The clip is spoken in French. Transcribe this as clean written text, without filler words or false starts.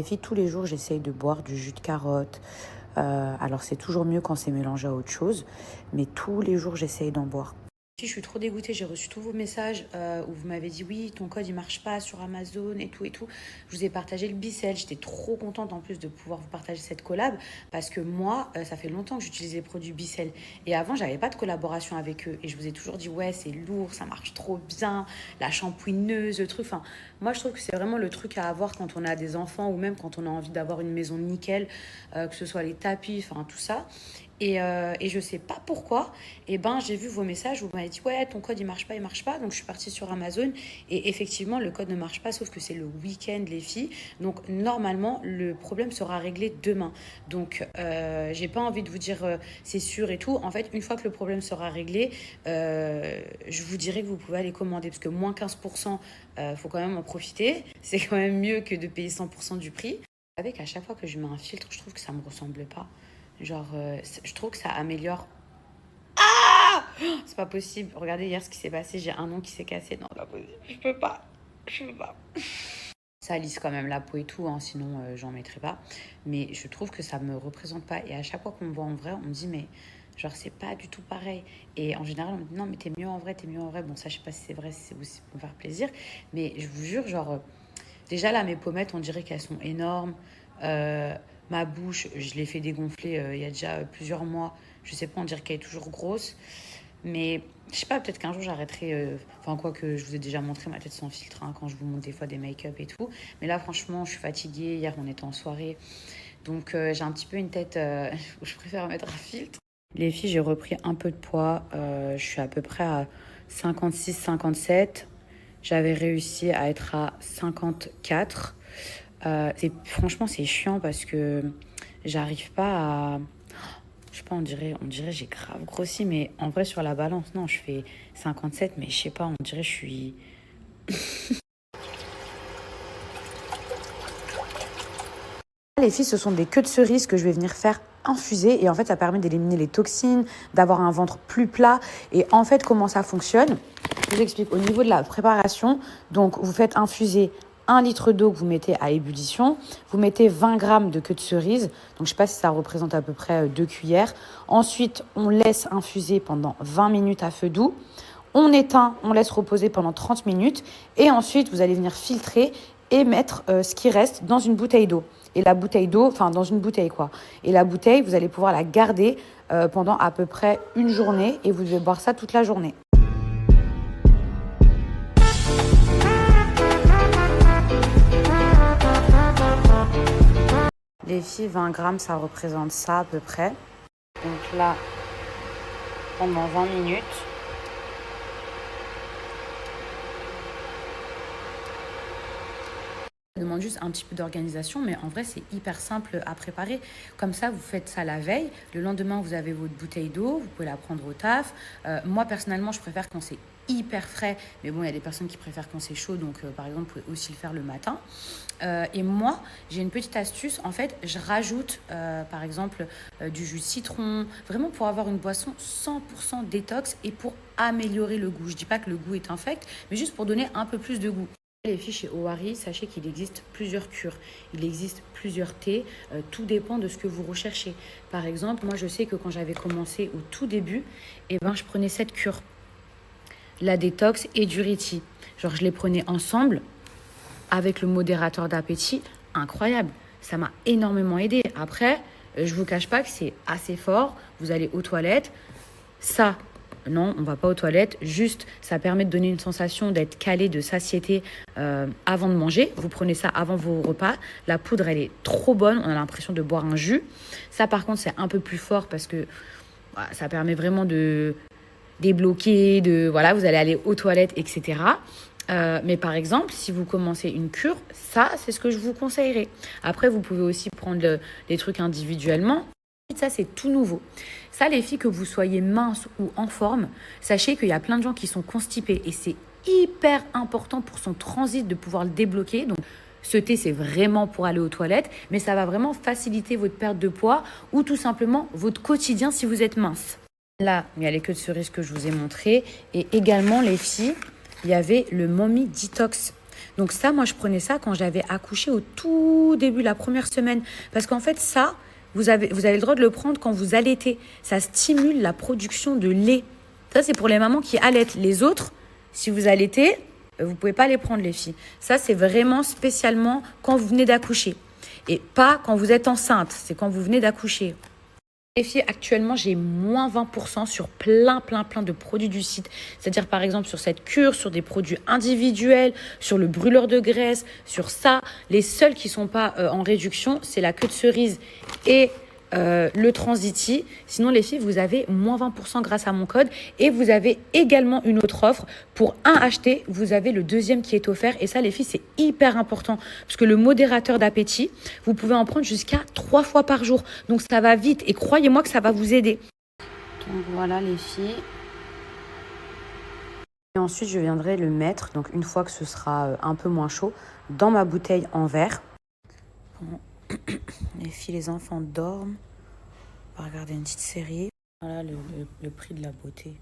Les filles, tous les jours, j'essaye de boire du jus de carotte. Alors, c'est toujours mieux quand c'est mélangé à autre chose, mais tous les jours, j'essaye d'en boire. Si je suis trop dégoûtée, j'ai reçu tous vos messages où vous m'avez dit oui, ton code il marche pas sur Amazon et tout et tout. Je vous ai partagé le Bicel. J'étais trop contente en plus de pouvoir vous partager cette collab parce que moi, ça fait longtemps que j'utilise les produits Bicel et avant, j'avais pas de collaboration avec eux et je vous ai toujours dit ouais, c'est lourd, ça marche trop bien, la shampouineuse, le truc. Enfin, moi, je trouve que c'est vraiment le truc à avoir quand on a des enfants ou même quand on a envie d'avoir une maison nickel, que ce soit les tapis, enfin tout ça. Et je sais pas pourquoi, et ben j'ai vu vos messages où vous m'avez dit ouais ton code il marche pas, donc je suis partie sur Amazon et effectivement le code ne marche pas sauf que c'est le week-end les filles, donc normalement le problème sera réglé demain. Donc j'ai pas envie de vous dire c'est sûr et tout, en fait une fois que le problème sera réglé, je vous dirai que vous pouvez aller commander parce que moins 15%, faut quand même en profiter, c'est quand même mieux que de payer 100% du prix. Avec à chaque fois que je mets un filtre, je trouve que ça me ressemble pas. Genre, je trouve que ça améliore. Ah, c'est pas possible. Regardez hier ce qui s'est passé. J'ai un ongle qui s'est cassé. Non, c'est pas possible. Je peux pas. Je peux pas. Ça lisse quand même la peau et tout, hein, sinon j'en mettrais pas. Mais je trouve que ça me représente pas. Et à chaque fois qu'on me voit en vrai, on me dit, mais genre, c'est pas du tout pareil. Et en général, on me dit, non, mais t'es mieux en vrai, t'es mieux en vrai. Bon, ça, je sais pas si c'est vrai, si c'est aussi pour me faire plaisir. Mais je vous jure, genre, déjà là, mes pommettes, on dirait qu'elles sont énormes. Euh, Ma bouche, je l'ai fait dégonfler il y a déjà plusieurs mois. Je sais pas, on dirait qu'elle est toujours grosse. Mais je sais pas, peut-être qu'un jour j'arrêterai. Enfin, quoi que je vous ai déjà montré ma tête sans filtre hein, quand je vous montre des fois des make-up et tout. Mais là, franchement, je suis fatiguée. Hier, on était en soirée. Donc, j'ai un petit peu une tête où je préfère mettre un filtre. Les filles, j'ai repris un peu de poids. Je suis à peu près à 56-57. J'avais réussi à être à 54. Franchement, c'est chiant parce que j'arrive pas à. Je sais pas, on dirait j'ai grave grossi, mais en vrai, sur la balance, non, je fais 57, mais je sais pas, on dirait je suis. Les filles, ce sont des queues de cerises que je vais venir faire infuser et en fait, ça permet d'éliminer les toxines, d'avoir un ventre plus plat. Et en fait, comment ça fonctionne? Je vous explique. Au niveau de la préparation, donc vous faites infuser 1 litre d'eau que vous mettez à ébullition. Vous mettez 20 grammes de queue de cerise. Donc, je ne sais pas si ça représente à peu près 2 cuillères. Ensuite, on laisse infuser pendant 20 minutes à feu doux. On éteint, on laisse reposer pendant 30 minutes. Et ensuite, vous allez venir filtrer et mettre ce qui reste dans une bouteille d'eau. Et la bouteille d'eau, enfin dans une bouteille quoi. Et la bouteille, vous allez pouvoir la garder pendant à peu près une journée et vous devez boire ça toute la journée. Les filles, 20 grammes, ça représente ça à peu près. Donc là, pendant 20 minutes. Ça demande juste un petit peu d'organisation, mais en vrai, c'est hyper simple à préparer. Comme ça, vous faites ça la veille. Le lendemain, vous avez votre bouteille d'eau. Vous pouvez la prendre au taf. Moi, personnellement, je préfère quand c'est hyper frais. Mais bon, il y a des personnes qui préfèrent quand c'est chaud. Donc, par exemple, vous pouvez aussi le faire le matin. Et moi, j'ai une petite astuce. En fait, je rajoute, par exemple, du jus de citron. Vraiment pour avoir une boisson 100% détox et pour améliorer le goût. Je dis pas que le goût est infect, mais juste pour donner un peu plus de goût. Les filles chez Owari, sachez qu'il existe plusieurs cures, il existe plusieurs thés, tout dépend de ce que vous recherchez. Par exemple, moi je sais que quand j'avais commencé au tout début, eh ben, je prenais cette cure, la détox et du Riti. Genre je les prenais ensemble avec le modérateur d'appétit, incroyable. Ça m'a énormément aidé. Après, je vous cache pas que c'est assez fort, vous allez aux toilettes, ça, non, on va pas aux toilettes. Juste, ça permet de donner une sensation d'être calé, de satiété avant de manger. Vous prenez ça avant vos repas. La poudre, elle est trop bonne. On a l'impression de boire un jus. Ça, par contre, c'est un peu plus fort parce que voilà, ça permet vraiment de débloquer, voilà, vous allez aller aux toilettes, etc. Mais par exemple, si vous commencez une cure, ça, c'est ce que je vous conseillerais. Après, vous pouvez aussi prendre les trucs individuellement. Ça, c'est tout nouveau. Ça, les filles, que vous soyez minces ou en forme, sachez qu'il y a plein de gens qui sont constipés et c'est hyper important pour son transit de pouvoir le débloquer. Donc, ce thé, c'est vraiment pour aller aux toilettes, mais ça va vraiment faciliter votre perte de poids ou tout simplement votre quotidien si vous êtes mince. Là, il y a les queues de cerise que je vous ai montrées et également, les filles, il y avait le Mommy Detox. Donc ça, moi, je prenais ça quand j'avais accouché au tout début, la première semaine. Parce qu'en fait, ça, vous avez le droit de le prendre quand vous allaitez. Ça stimule la production de lait. Ça, c'est pour les mamans qui allaitent. Les autres, si vous allaitez, vous ne pouvez pas les prendre, les filles. Ça, c'est vraiment spécialement quand vous venez d'accoucher. Et pas quand vous êtes enceinte. C'est quand vous venez d'accoucher. Les filles, actuellement, j'ai moins 20% sur plein de produits du site. C'est-à-dire, par exemple, sur cette cure, sur des produits individuels, sur le brûleur de graisse, sur ça. Les seuls qui ne sont pas en réduction, c'est la queue de cerise et le Transiti. Sinon, les filles, vous avez moins 20% grâce à mon code. Et vous avez également une autre offre. Pour un acheté, vous avez le deuxième qui est offert. Et ça, les filles, c'est hyper important. Parce que le modérateur d'appétit, vous pouvez en prendre jusqu'à 3 fois par jour. Donc, ça va vite. Et croyez-moi que ça va vous aider. Donc, voilà, les filles. Et ensuite, je viendrai le mettre, donc une fois que ce sera un peu moins chaud, dans ma bouteille en verre. Bon. Les filles, les enfants dorment. On va regarder une petite série. Voilà le prix de la beauté.